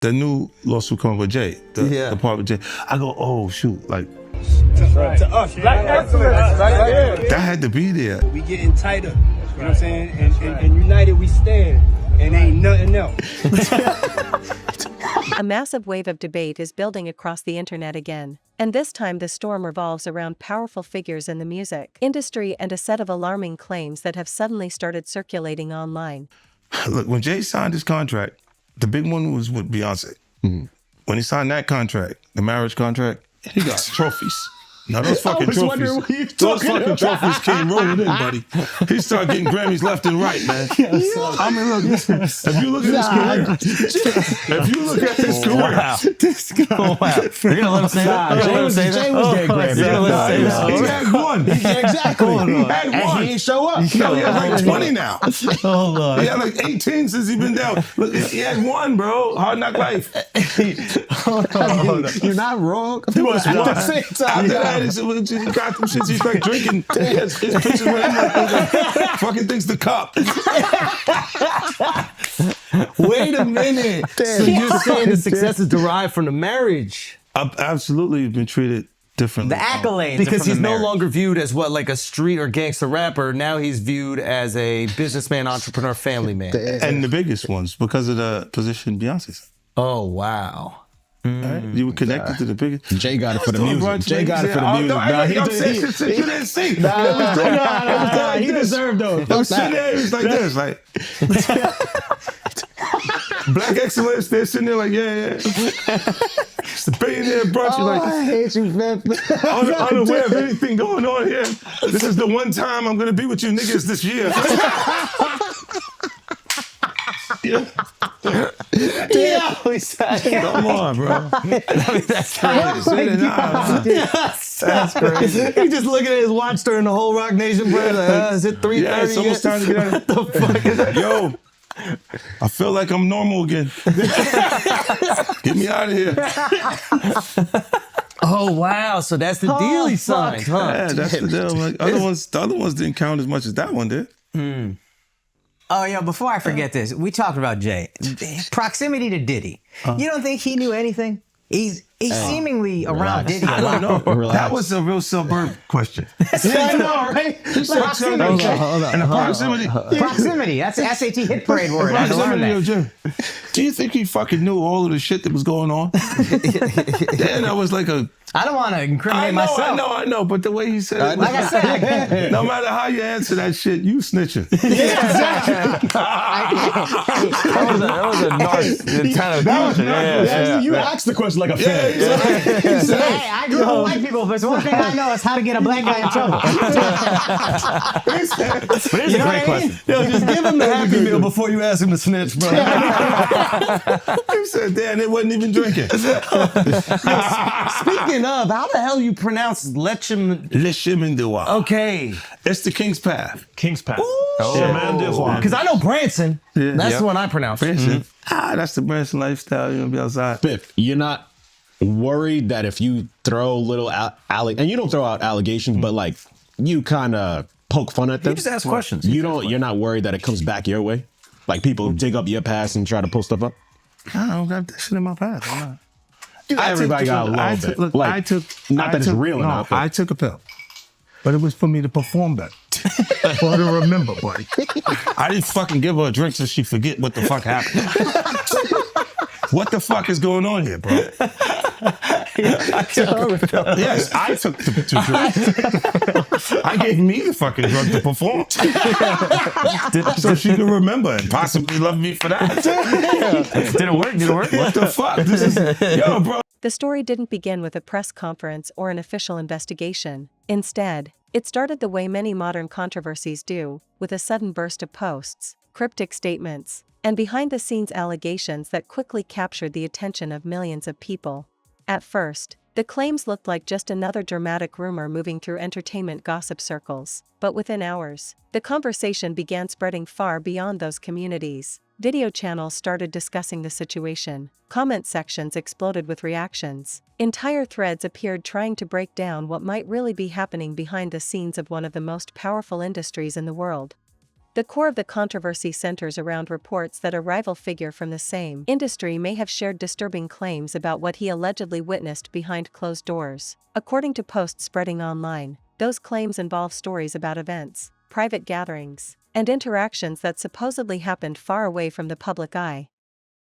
the new lawsuit coming with Jay, the part with Jay. I go, oh shoot, like to us, black excellence, that had to be there. We getting tighter, you know what I'm saying? And united we stand, and ain't nothing else. A massive wave of debate is building across the internet again, and this time the storm revolves around powerful figures in the music industry and a set of alarming claims that have suddenly started circulating online. Look, when Jay signed his contract, the big one was with Beyonce. Mm-hmm. When he signed that contract, the marriage contract, he got trophies. Now those fucking trophies, trophies came rolling in, buddy. He started getting Grammys left and right, man. I mean, look, if you look at his career, This guy. Wow. You're gonna let him say that? Jay was getting Grammys. he had one. Exactly. He had one. And he ain't show up. No, he has like 20 now. Hold on. He had like 18 since he been down. Look, he had one, bro. Hard Knock Life. Hold on. You're not wrong. At the same time. After that, he got them shits. He's like drinking. His pictures with him like fucking things the cup. Wait a minute. So you're saying the success is derived from the marriage? I've absolutely been treated differently. The accolades. Because he's no marriage. longer viewed as what, like a street or gangster rapper. Now he's viewed as a businessman, entrepreneur, family man. And the biggest ones because of the position Beyonce's. Oh, wow. Right? You were connected to the biggest. Jay got it for the music. Jay got it for the music. You didn't see. He deserved those. I'm sitting there, it's like this, like Black excellence. They're sitting there like, yeah. It's the billionaire brunch. You're like, I hate you, man. unaware of anything going on here. This is the one time I'm gonna be with you niggas this year. Yeah. Come on, bro. That's crazy. That's crazy. He's just looking at his watch during the whole Rock Nation prayer. Like, is it 3:30? Yeah, it's almost time to get out. What the fuck is that? Yo, I feel like I'm normal again. Get me out of here. Oh, wow. So that's the deal he signed, huh? Yeah, that's the deal. Like, the other ones didn't count as much as that one did. Oh, yeah, before I forget this, we talked about Jay. Proximity to Diddy. You don't think he knew anything? He's seemingly around Diddy a I lot. don't know. That was a real suburb question. I know, right? Proximity. And the proximity. Proximity. That's the SAT hit parade word. I had to learn that. Do you think he fucking knew all of the shit that was going on? Then I was like I don't want to incriminate myself. I know, but the way he said it, Like I said, no matter how you answer that shit, you snitching. That was a nice kind of question. You asked the question like a fan. hey, I grew up with white people, but one thing I know is how to get a black guy in trouble. But it's a great question. Yo, just give him the Happy Meal before you ask him to snitch, bro. He said, damn, it wasn't even drinking. Speaking of, how the hell you pronounce Lechem? Le chemin de roi. Okay. It's the King's Path. King's Path. Chemin de Roi. Because I know Branson. Yeah. That's the one I pronounce. Branson. That's the Branson lifestyle. You're going to be outside. Biff, you're not worried that if you throw little and you don't throw out allegations, but like you kind of poke fun at them. You just ask questions. You're not worried that it comes back your way? Like people dig up your past and try to pull stuff up? I don't got that shit in my past. I'm not. Everybody got a little bit. Look, like, not that it's real or not. I took a pill. But it was for me to perform better. For her to remember, buddy. I didn't fucking give her a drink so she forget what the fuck happened. What the fuck is going on here, bro? Yes, I took the drug. I gave me the fucking drug to perform. So she could remember and possibly love me for that. Did it work? What the fuck? This is, yo, bro. The story didn't begin with a press conference or an official investigation. Instead, it started the way many modern controversies do, with a sudden burst of posts, cryptic statements, and behind-the-scenes allegations that quickly captured the attention of millions of people. At first, the claims looked like just another dramatic rumor moving through entertainment gossip circles, but within hours, the conversation began spreading far beyond those communities. Video channels started discussing the situation, comment sections exploded with reactions, entire threads appeared trying to break down what might really be happening behind the scenes of one of the most powerful industries in the world. The core of the controversy centers around reports that a rival figure from the same industry may have shared disturbing claims about what he allegedly witnessed behind closed doors. According to posts spreading online, those claims involve stories about events, private gatherings, and interactions that supposedly happened far away from the public eye.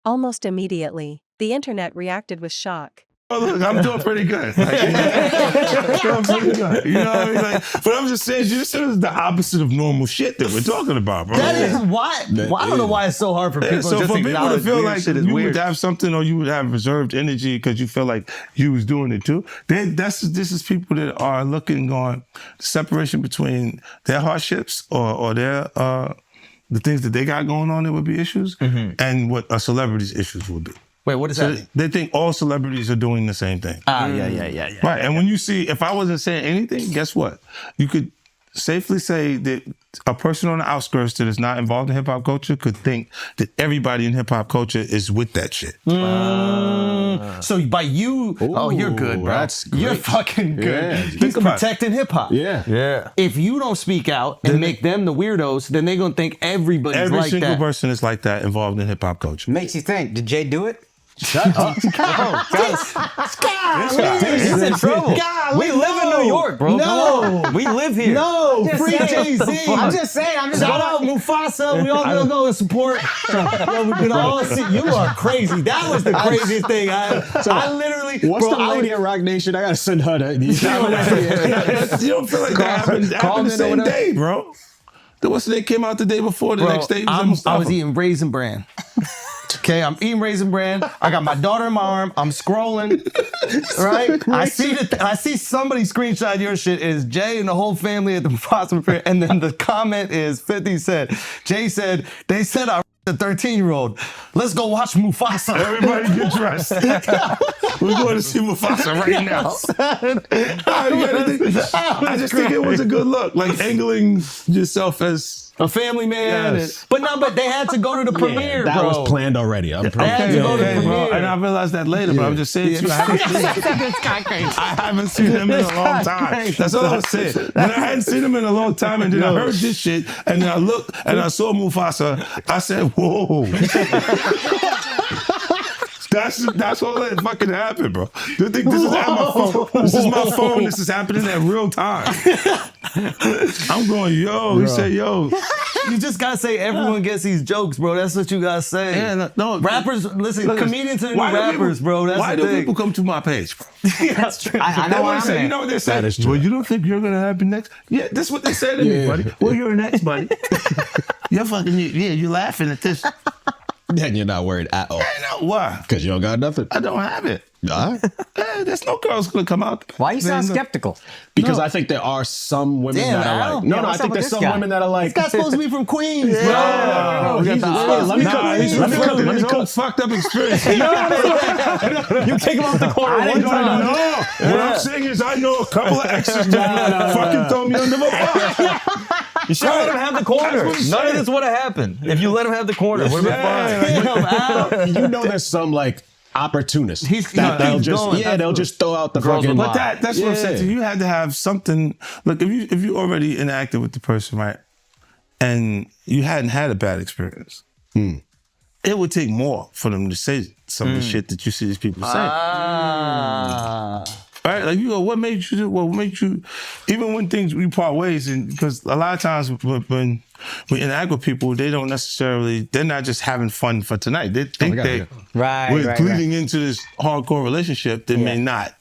Almost immediately, the internet reacted with shock. Oh, look, I'm doing pretty good. Like, I'm doing pretty good. You know what I mean? Like, but I'm just saying, this is the opposite of normal shit that we're talking about, bro. That is why. Well, I don't know why it's so hard for people So to just for people to acknowledge feel weird like shit is you weird. would have something or you would have reserved energy because you feel like you was doing it too, this is people that are looking on the separation between their hardships or their the things that they got going on that would be issues and what a celebrity's issues would be. Wait, what does that mean? They think all celebrities are doing the same thing. Yeah. Right. And when you see, if I wasn't saying anything, guess what? You could safely say that a person on the outskirts that is not involved in hip hop culture could think that everybody in hip hop culture is with that shit. So by you, you're good, bro. That's great. You're fucking good. Yeah. He's protecting hip hop. Yeah. If you don't speak out and make them the weirdos, then they're gonna think everybody's Every like single that. person is like that involved in hip hop culture. Makes you think, did Jay do it? Shut up. He's in trouble. We live in New York, bro. No, we live here. No, Just free saying. JayZ. I'm just saying. Shout out Mufasa. We all gonna go and support. Yo, we can all see. You are crazy. That was the craziest thing. I literally. What's bro, the lady at Rock Nation? I gotta send her that. You don't feel like that happened the same day, bro. What's the day came out the day before, the next day? I was eating Raisin Bran. Okay, I'm eating Raisin Bran. I got my daughter in my arm. I'm scrolling, right? I see somebody screenshot your shit. Is Jay and the whole family at the Mufasa fair, and then the comment is 50 said, Jay said, they said I a 13-year-old. Let's go watch Mufasa. Everybody get dressed. We're going to see Mufasa right now. I just think it was a good look, like angling yourself as a family man. Yes. But they had to go to the premiere, That bro. was planned already. I'm They had to go to the bro. premiere. And I realized that later, but I'm just saying to you, I haven't seen him in a long time. That's all I'm saying. When I hadn't seen him in a long time, and then I heard this shit, and then I looked and I saw Mufasa, I said, whoa. That's all that fucking happened, bro. You think this is at my phone? This is my phone. This is happening at real time. I'm going, yo. He said, yo. You just gotta say everyone gets these jokes, bro. That's what you gotta say. Yeah, no. Rappers, listen, comedians are the new Why do rappers, people- bro. That's why the do thing. people come to my page, bro? That's true. I They know want what to I'm say, saying. you know what they say? That is true. Well, you don't think you're gonna happen next? Yeah, that's what they say to me, buddy. Well, you're next, buddy. You're fucking, you're laughing at this. Then you're not worried at all. I know why. Because you don't got nothing. I don't have it. All right. There's no girls gonna come out. Why you sound There's no- skeptical? Because I think there are some women Damn, that are Al. like, no, Yeah, I what's think up with there's this some guy? women that are like, This guy's supposed to be from Queens, bro. Yeah. He's Let me Nah, cook. he's Let me cook. reflecting Let me his own cook. fucked up experience. You kick him off the corner one time. No, what I'm saying is I know a couple of exes that fucking throw me under the bus. You should let him have the corner. That's what None I'm of this would have happened if you let him have the corner. Would have been fine. You know, there's some like opportunists. He's- that they'll he's just going. they'll just throw out the Girls fucking. with But that's what I'm saying. Yeah. So you had to have something. Look, if you already interacted with the person, right, and you hadn't had a bad experience, it would take more for them to say some of the shit that you see these people saying. Right? Like, you go, what made you do? What made you, even when we part ways, and because a lot of times when we interact with people, they're not just having fun for tonight. They think we're bleeding into this hardcore relationship that may not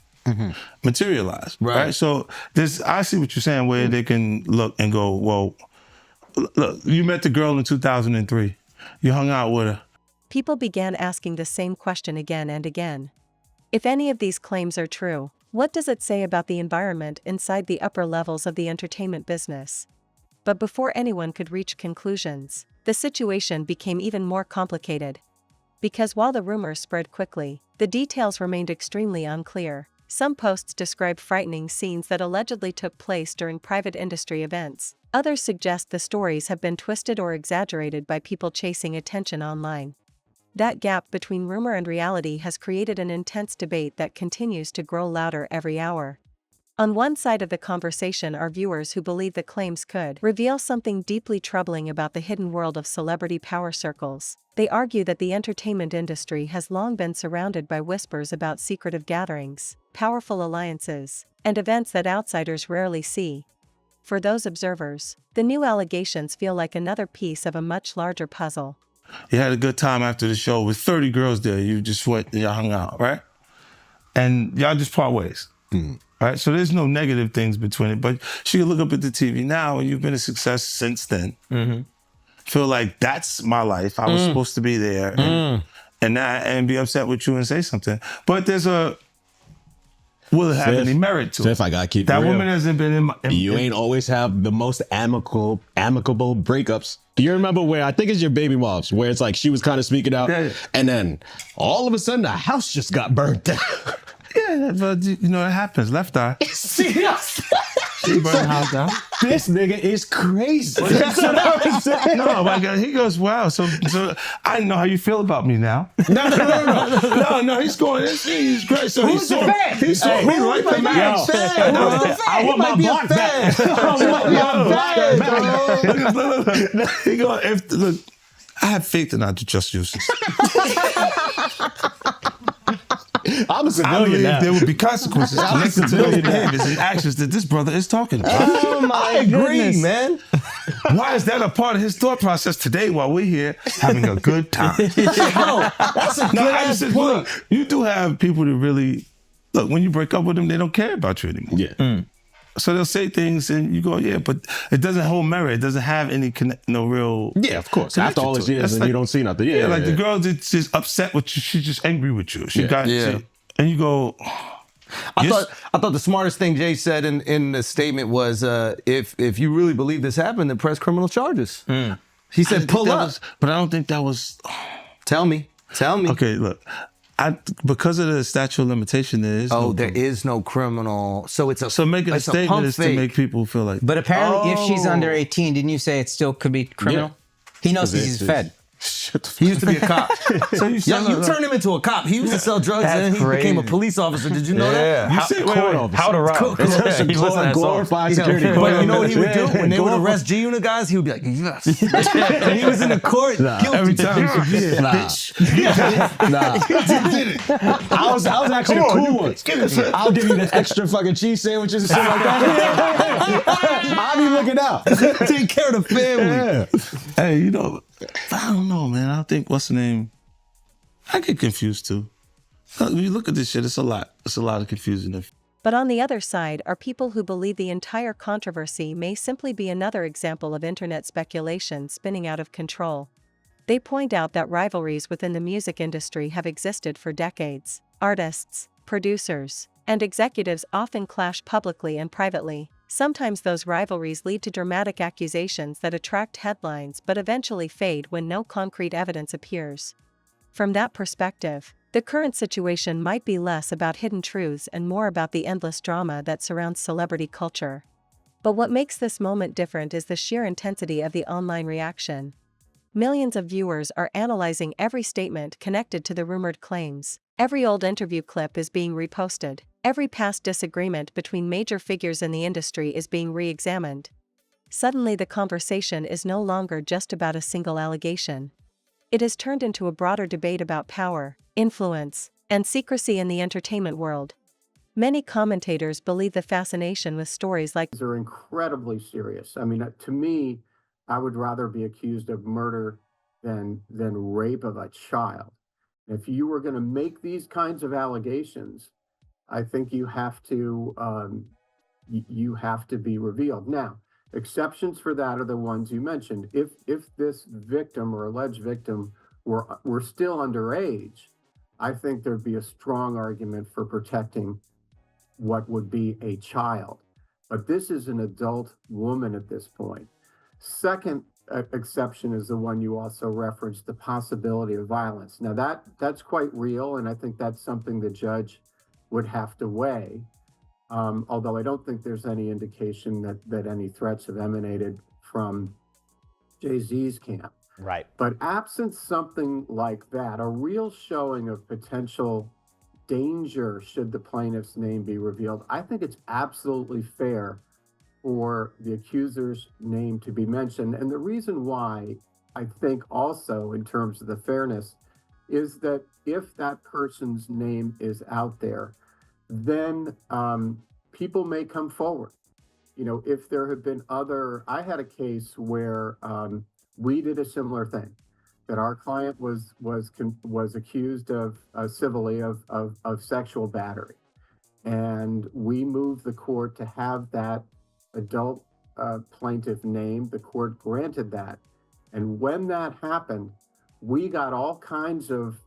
materialize. Right. So I see what you're saying, where they can look and go, well, look, you met the girl in 2003. You hung out with her. People began asking the same question again and again. If any of these claims are true, what does it say about the environment inside the upper levels of the entertainment business? But before anyone could reach conclusions, the situation became even more complicated. Because while the rumors spread quickly, the details remained extremely unclear. Some posts describe frightening scenes that allegedly took place during private industry events. Others suggest the stories have been twisted or exaggerated by people chasing attention online. That gap between rumor and reality has created an intense debate that continues to grow louder every hour. On one side of the conversation are viewers who believe the claims could reveal something deeply troubling about the hidden world of celebrity power circles. They argue that the entertainment industry has long been surrounded by whispers about secretive gatherings, powerful alliances, and events that outsiders rarely see. For those observers, the new allegations feel like another piece of a much larger puzzle. You had a good time after the show with 30 girls there. You just went and y'all hung out, right? And y'all just part ways. Right? So there's no negative things between it. But she can look up at the TV now, and you've been a success since then. Feel like that's my life. I was supposed to be there. And be upset with you and say something. But there's will it have any merit to it? If I got to keep that it real, woman hasn't been in my... You ain't always have the most amicable breakups. Do you remember where, I think it's your baby moms, where it's like she was kind of speaking out, and then all of a sudden the house just got burnt down. Yeah, but you know, it happens. Left eye. She burned the house down. This nigga is crazy. That's what I was saying. No, my God, he goes, wow. So I know how you feel about me now. No, he's going, he's great. So Who's the fan? He's right the man. I want my block back. He goes, look, I have faith in our justice. I'm a I civilian believe now. there would be consequences connected to those behaviors and actions that this brother is talking about. Oh my goodness, man. Why is that a part of his thought process today while we're here having a good time? That's a good ass point. Look, you do have people that really, look, when you break up with them, they don't care about you anymore. Yeah. So they'll say things and you go, yeah, but it doesn't hold merit. It doesn't have any no real... Yeah, of course. After all these years and you don't see nothing. Yeah, the girl that's just upset with you. She's just angry with you. She got... And you go... I thought the smartest thing Jay said in the statement was, if you really believe this happened, then press criminal charges. He said, pull up. But I don't think that was... Tell me. Okay, look. Because of the statute of limitation, there is there is no criminal. So it's a so making a statement is to make people feel like. But apparently, if she's under 18, didn't you say it still could be criminal? Yeah. He knows he's fed. He used to be a cop. So you turned him into a cop. He used to sell drugs and then he became a police officer. Did you know that? You said, How to rob. He listened to that song. Glorified security. But you know what he would do? When they would arrest G-Unit guys, he would be like, yes. And he was in the court guilty. Every time. Bitch. I was actually the cool one. I'll give you the extra fucking cheese sandwiches and shit like that. I'll be looking out. Take care of the family. Hey, you know, I don't know, man. I think, what's the name? I get confused too. When you look at this shit, it's a lot. It's a lot of confusion. But on the other side are people who believe the entire controversy may simply be another example of internet speculation spinning out of control. They point out that rivalries within the music industry have existed for decades. Artists, producers, and executives often clash publicly and privately. Sometimes those rivalries lead to dramatic accusations that attract headlines but eventually fade when no concrete evidence appears. From that perspective, the current situation might be less about hidden truths and more about the endless drama that surrounds celebrity culture. But what makes this moment different is the sheer intensity of the online reaction. Millions of viewers are analyzing every statement connected to the rumored claims. Every old interview clip is being reposted. Every past disagreement between major figures in the industry is being re-examined. Suddenly the conversation is no longer just about a single allegation. It has turned into a broader debate about power, influence, and secrecy in the entertainment world. Many commentators believe the fascination with stories like these are incredibly serious. I mean, to me, I would rather be accused of murder than rape of a child. If you were going to make these kinds of allegations, I think you have to be revealed. Now, exceptions for that are the ones you mentioned. If this victim or alleged victim were still underage, I think there'd be a strong argument for protecting what would be a child. But this is an adult woman at this point. Second exception is the one you also referenced, the possibility of violence. Now that's quite real, and I think that's something the judge would have to weigh. Although I don't think there's any indication that any threats have emanated from JayZ's camp. Right. But absent something like that, a real showing of potential danger should the plaintiff's name be revealed. I think it's absolutely fair for the accuser's name to be mentioned. And the reason why I think also in terms of the fairness is that if that person's name is out there, then people may come forward. You know, if there have been I had a case where we did a similar thing, that our client was accused of civilly of sexual battery, and we moved the court to have that adult plaintiff named. The court granted that, and when that happened, we got all kinds of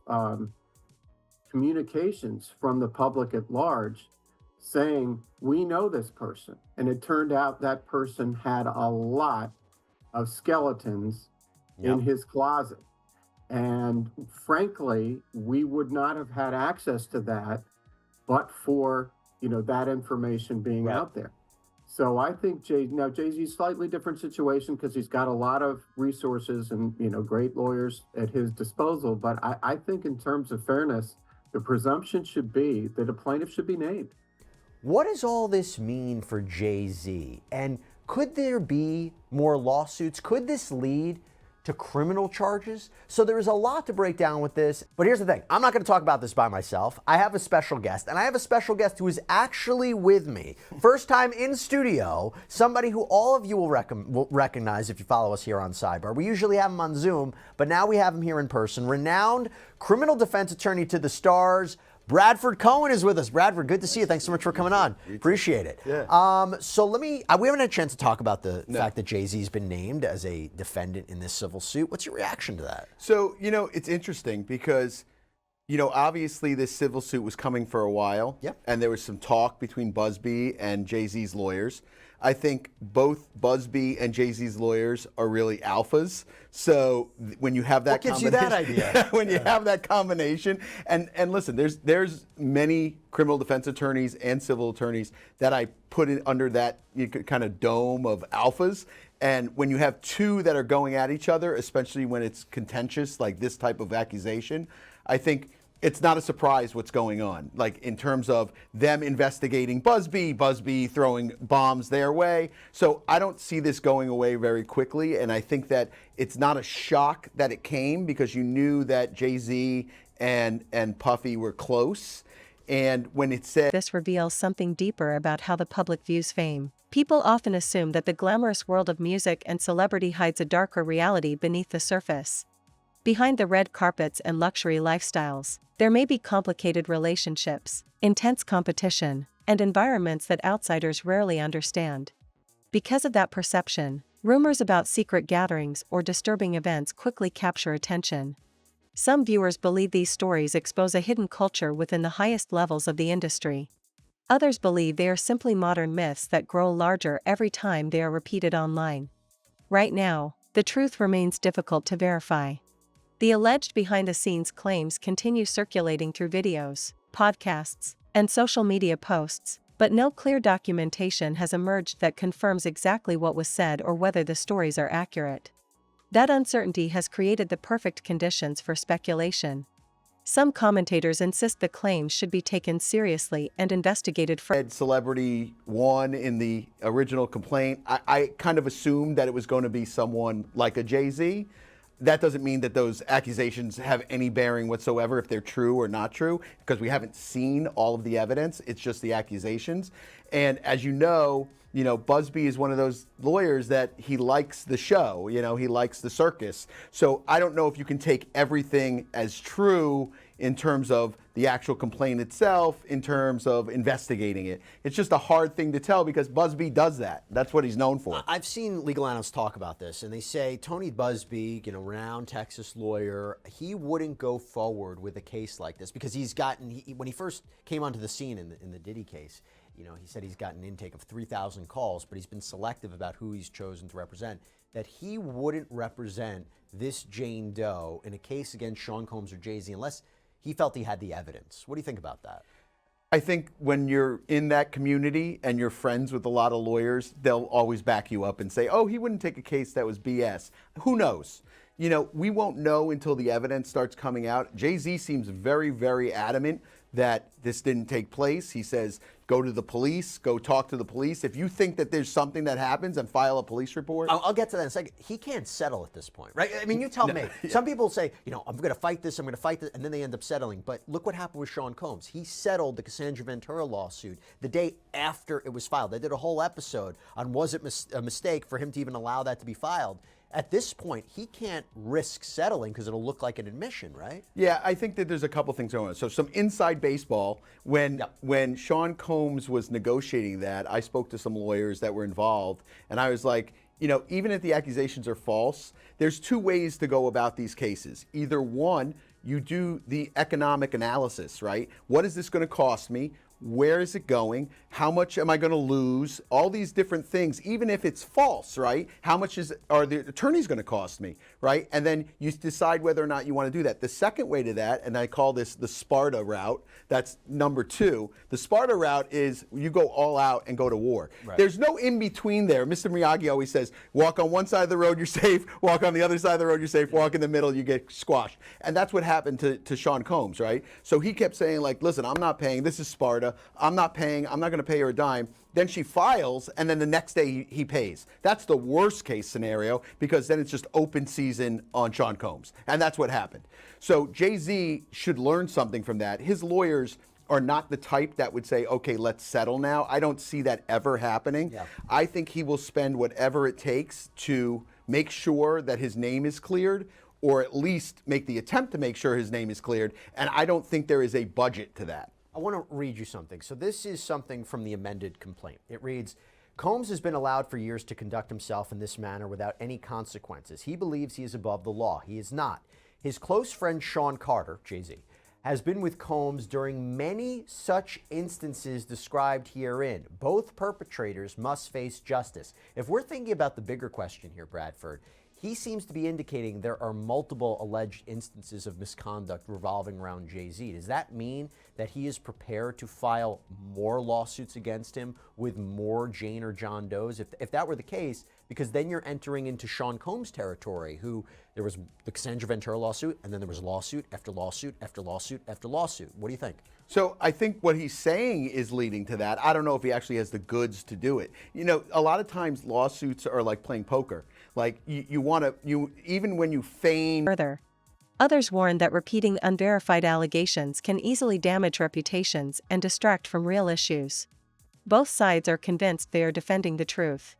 communications from the public at large saying, we know this person. And it turned out that person had a lot of skeletons in his closet. And frankly, we would not have had access to that but for, that information being out there. So I think JayZ's slightly different situation because he's got a lot of resources and, great lawyers at his disposal. But I think in terms of fairness, the presumption should be that a plaintiff should be named. What does all this mean for JayZ? And could there be more lawsuits? Could this lead to criminal charges? So there is a lot to break down with this. But here's the thing. I'm not going to talk about this by myself. I have a special guest, and I have a special guest who is actually with me. First time in studio, somebody who all of you will recognize if you follow us here on Sidebar. We usually have him on Zoom, but now we have him here in person. Renowned criminal defense attorney to the stars, Bradford Cohen is with us. Bradford, good to see you. Thanks so much for coming on. Appreciate it. Yeah. So we haven't had a chance to talk about the fact that JayZ's been named as a defendant in this civil suit. What's your reaction to that? So, it's interesting because, obviously this civil suit was coming for a while. Yep. And there was some talk between Busby and JayZ's lawyers. I think both Busby and JayZ's lawyers are really alphas. So when you have that combination, what gives you that idea? When you have that combination, and listen, there's many criminal defense attorneys and civil attorneys that I put in under that kind of dome of alphas. And when you have two that are going at each other, especially when it's contentious, like this type of accusation, I think it's not a surprise what's going on, like in terms of them investigating Busby throwing bombs their way. So I don't see this going away very quickly. And I think that it's not a shock that it came because you knew that JayZ and Puffy were close. And when it said this reveals something deeper about how the public views fame. People often assume that the glamorous world of music and celebrity hides a darker reality beneath the surface. Behind the red carpets and luxury lifestyles, there may be complicated relationships, intense competition, and environments that outsiders rarely understand. Because of that perception, rumors about secret gatherings or disturbing events quickly capture attention. Some viewers believe these stories expose a hidden culture within the highest levels of the industry. Others believe they are simply modern myths that grow larger every time they are repeated online. Right now, the truth remains difficult to verify. The alleged behind-the-scenes claims continue circulating through videos, podcasts, and social media posts, but no clear documentation has emerged that confirms exactly what was said or whether the stories are accurate. That uncertainty has created the perfect conditions for speculation. Some commentators insist the claims should be taken seriously and investigated further. Celebrity one in the original complaint, I kind of assumed that it was going to be someone like a JayZ. That doesn't mean that those accusations have any bearing whatsoever if they're true or not true, because we haven't seen all of the evidence. It's just the accusations. And as you know, Busby is one of those lawyers that he likes the show, he likes the circus. So I don't know if you can take everything as true in terms of the actual complaint itself, in terms of investigating it. It's just a hard thing to tell because Busby does that. That's what he's known for. I've seen legal analysts talk about this, and they say Tony Busby, renowned Texas lawyer, he wouldn't go forward with a case like this because when he first came onto the scene in the Diddy case, he said he's gotten an intake of 3,000 calls, but he's been selective about who he's chosen to represent, that he wouldn't represent this Jane Doe in a case against Sean Combs or JayZ unless he felt he had the evidence. What do you think about that? I think when you're in that community and you're friends with a lot of lawyers, they'll always back you up and say, oh, he wouldn't take a case that was BS. Who knows? We won't know until the evidence starts coming out. JayZ seems very, very adamant that this didn't take place. He says, go to the police, go talk to the police. If you think that there's something that happens, and file a police report. I'll get to that in a second. He can't settle at this point, right? I mean, you tell me. Some people say, I'm going to fight this, and then they end up settling. But look what happened with Sean Combs. He settled the Cassandra Ventura lawsuit the day after it was filed. They did a whole episode on was it a mistake for him to even allow that to be filed. At this point, he can't risk settling because it'll look like an admission, right? Yeah, I think that there's a couple things going on. So some inside baseball, when Sean Combs was negotiating that, I spoke to some lawyers that were involved, and I was like, even if the accusations are false, there's two ways to go about these cases. Either one, you do the economic analysis, right? What is this going to cost me? Where is it going? How much am I going to lose? All these different things, even if it's false, right? How much are the attorneys going to cost me, right? And then you decide whether or not you want to do that. The second way to that, and I call this the Sparta route, that's number two. The Sparta route is you go all out and go to war. Right. There's no in between there. Mr. Miyagi always says, walk on one side of the road, you're safe. Walk on the other side of the road, you're safe. Walk in the middle, you get squashed. And that's what happened to Sean Combs, right? So he kept saying, like, listen, I'm not paying. This is Sparta. I'm not paying. I'm not going to pay her a dime. Then she files, and then the next day he pays. That's the worst case scenario, because then it's just open season on Sean Combs. And that's what happened. So JayZ should learn something from that. His lawyers are not the type that would say, okay, let's settle now. I don't see that ever happening. Yeah. I think he will spend whatever it takes to make sure that his name is cleared, or at least make the attempt to make sure his name is cleared. And I don't think there is a budget to that. I want to read you something. So this is something from the amended complaint. It reads, Combs has been allowed for years to conduct himself in this manner without any consequences. He believes he is above the law. He is not. His close friend Sean Carter, JayZ, has been with Combs during many such instances described herein. Both perpetrators must face justice. If we're thinking about the bigger question here, Bradford, he seems to be indicating there are multiple alleged instances of misconduct revolving around JayZ. Does that mean that he is prepared to file more lawsuits against him with more Jane or John Does? If that were the case, because then you're entering into Sean Combs territory, who there was the Cassandra Ventura lawsuit, and then there was lawsuit after lawsuit after lawsuit after lawsuit. What do you think? So I think what he's saying is leading to that. I don't know if he actually has the goods to do it. A lot of times lawsuits are like playing poker. Like even when you feign. Further, others warn that repeating unverified allegations can easily damage reputations and distract from real issues. Both sides are convinced they are defending the truth.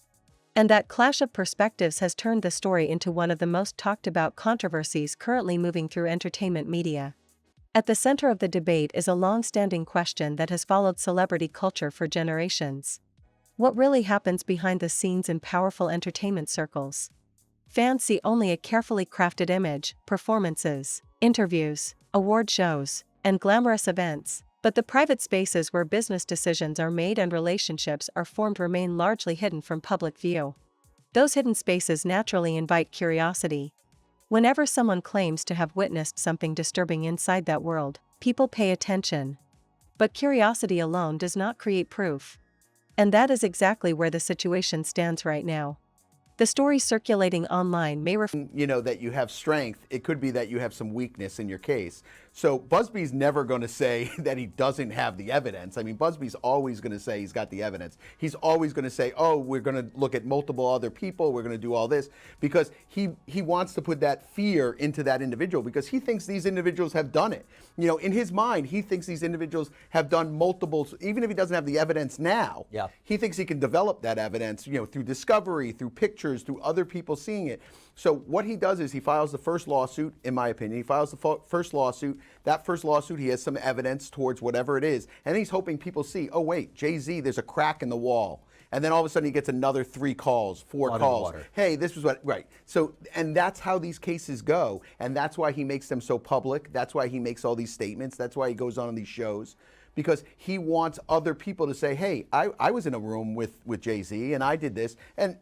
And that clash of perspectives has turned the story into one of the most talked about controversies currently moving through entertainment media. At the center of the debate is a long-standing question that has followed celebrity culture for generations. What really happens behind the scenes in powerful entertainment circles? Fans see only a carefully crafted image, performances, interviews, award shows, and glamorous events, but the private spaces where business decisions are made and relationships are formed remain largely hidden from public view. Those hidden spaces naturally invite curiosity. Whenever someone claims to have witnessed something disturbing inside that world, people pay attention. But curiosity alone does not create proof. And that is exactly where the situation stands right now. The story circulating online may that you have strength. It could be that you have some weakness in your case. So Busby's never going to say that he doesn't have the evidence. I mean, Busby's always going to say he's got the evidence. He's always going to say, oh, we're going to look at multiple other people. We're going to do all this, because he wants to put that fear into that individual, because he thinks these individuals have done it. In his mind, he thinks these individuals have done multiple, even if he doesn't have the evidence now. Yeah. He thinks he can develop that evidence, through discovery, through pictures, through other people seeing it. So what he does is he files the first lawsuit, in my opinion. He files the first lawsuit. That first lawsuit, he has some evidence towards whatever it is. And he's hoping people see, oh, wait, JayZ, there's a crack in the wall. And then all of a sudden he gets another 3 calls, 4 calls. Hey, this was what, right. So, and that's how these cases go. And that's why he makes them so public. That's why he makes all these statements. That's why he goes on these shows. Because he wants other people to say, hey, I was in a room with JayZ and I did this. And,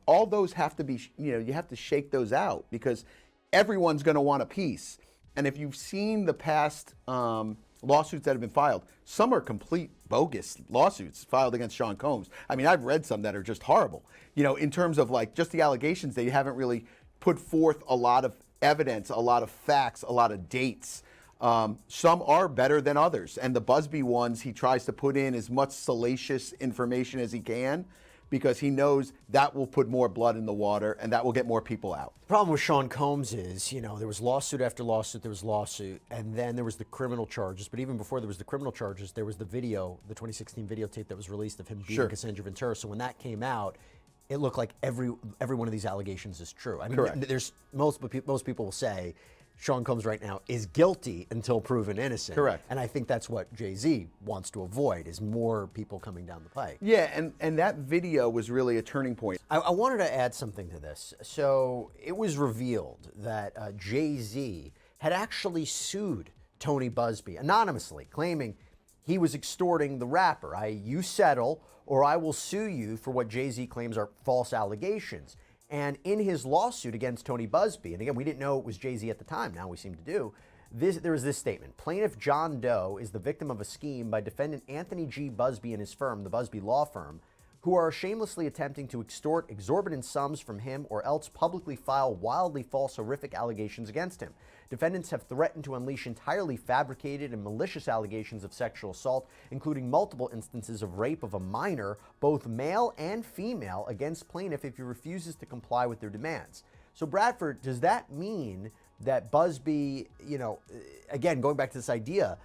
all those have to be, you have to shake those out, because everyone's going to want a piece. And if you've seen the past lawsuits that have been filed, some are complete bogus lawsuits filed against Sean Combs. I mean, I've read some that are just horrible. In terms of like just the allegations, they haven't really put forth a lot of evidence, a lot of facts, a lot of dates. Some are better than others. And the Busby ones, he tries to put in as much salacious information as he can because he knows that will put more blood in the water and that will get more people out. The problem with Sean Combs is, you know, there was lawsuit after lawsuit, there was lawsuit, and then there was the criminal charges. But even before there was the criminal charges, there was the video, the 2016 videotape that was released of him beating Cassandra Ventura. So when that came out, it looked like every one of these allegations is true. I mean, there's most people will say Sean Combs right now is guilty until proven innocent. Correct. And I think that's what JayZ wants to avoid, is more people coming down the pike. Yeah, and that video was really a turning point. I wanted to add something to this. So it was revealed that JayZ had actually sued Tony Busby anonymously, claiming he was extorting the rapper. You settle or I will sue you for what JayZ claims are false allegations. And in his lawsuit against Tony Busby, and again, we didn't know it was JayZ at the time, now we seem to do, there was this statement. Plaintiff John Doe is the victim of a scheme by defendant Anthony G. Busby and his firm, the Busby Law Firm, who are shamelessly attempting to extort exorbitant sums from him or else publicly file wildly false, horrific allegations against him. Defendants have threatened to unleash entirely fabricated and malicious allegations of sexual assault, including multiple instances of rape of a minor, both male and female, against plaintiff if he refuses to comply with their demands. So Bradford, does that mean that Busby, you know, again, going back to this idea,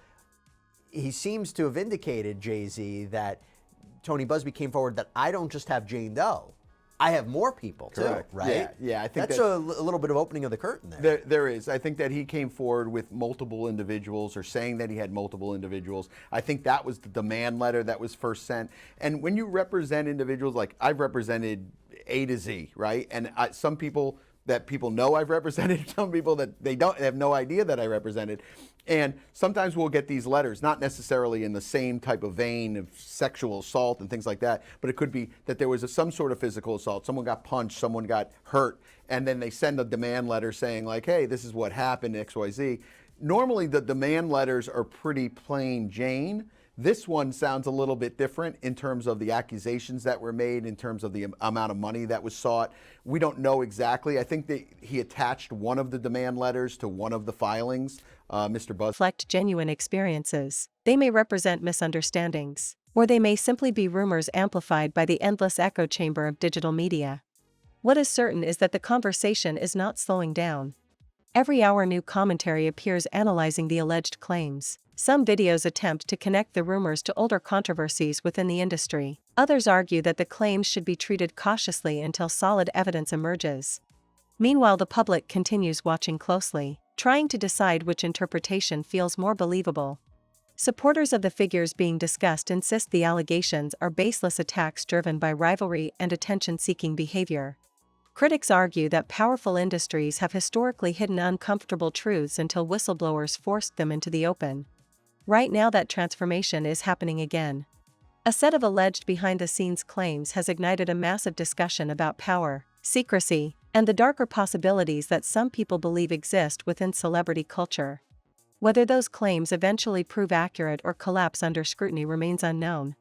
he seems to have indicated, JayZ, that Tony Busby came forward that I don't just have Jane Doe. I have more people too, Correct. right? Yeah, I think that's a little bit of opening of the curtain there. There is. I think that he came forward with multiple individuals or saying that he had multiple individuals. I think that was the demand letter that was first sent. And when you represent individuals, like I've represented A to Z, right? And some people that people know I've represented, some people that they have no idea that I represented. And sometimes we'll get these letters, not necessarily in the same type of vein of sexual assault and things like that, but it could be that there was some sort of physical assault. Someone got punched, someone got hurt, and then they send a demand letter saying like, hey, this is what happened, XYZ. Normally the demand letters are pretty plain Jane. This one sounds a little bit different in terms of the accusations that were made, in terms of the amount of money that was sought. We don't know exactly. I think that he attached one of the demand letters to one of the filings, Mr. Buzz. Reflect genuine experiences. They may represent misunderstandings, or they may simply be rumors amplified by the endless echo chamber of digital media. What is certain is that the conversation is not slowing down. Every hour new commentary appears analyzing the alleged claims. Some videos attempt to connect the rumors to older controversies within the industry. Others argue that the claims should be treated cautiously until solid evidence emerges. Meanwhile, the public continues watching closely, trying to decide which interpretation feels more believable. Supporters of the figures being discussed insist the allegations are baseless attacks driven by rivalry and attention-seeking behavior. Critics argue that powerful industries have historically hidden uncomfortable truths until whistleblowers forced them into the open. Right now that transformation is happening again. A set of alleged behind-the-scenes claims has ignited a massive discussion about power, secrecy, and the darker possibilities that some people believe exist within celebrity culture. Whether those claims eventually prove accurate or collapse under scrutiny remains unknown.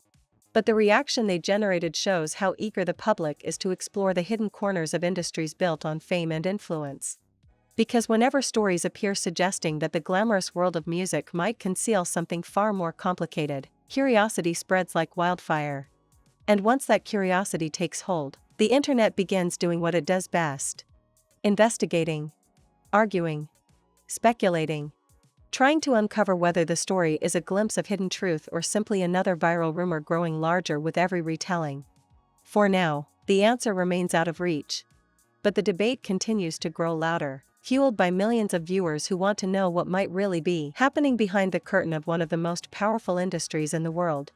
But the reaction they generated shows how eager the public is to explore the hidden corners of industries built on fame and influence. Because whenever stories appear suggesting that the glamorous world of music might conceal something far more complicated, curiosity spreads like wildfire. And once that curiosity takes hold, the internet begins doing what it does best: investigating, arguing, speculating, trying to uncover whether the story is a glimpse of hidden truth or simply another viral rumor growing larger with every retelling. For now, the answer remains out of reach. But the debate continues to grow louder, fueled by millions of viewers who want to know what might really be happening behind the curtain of one of the most powerful industries in the world.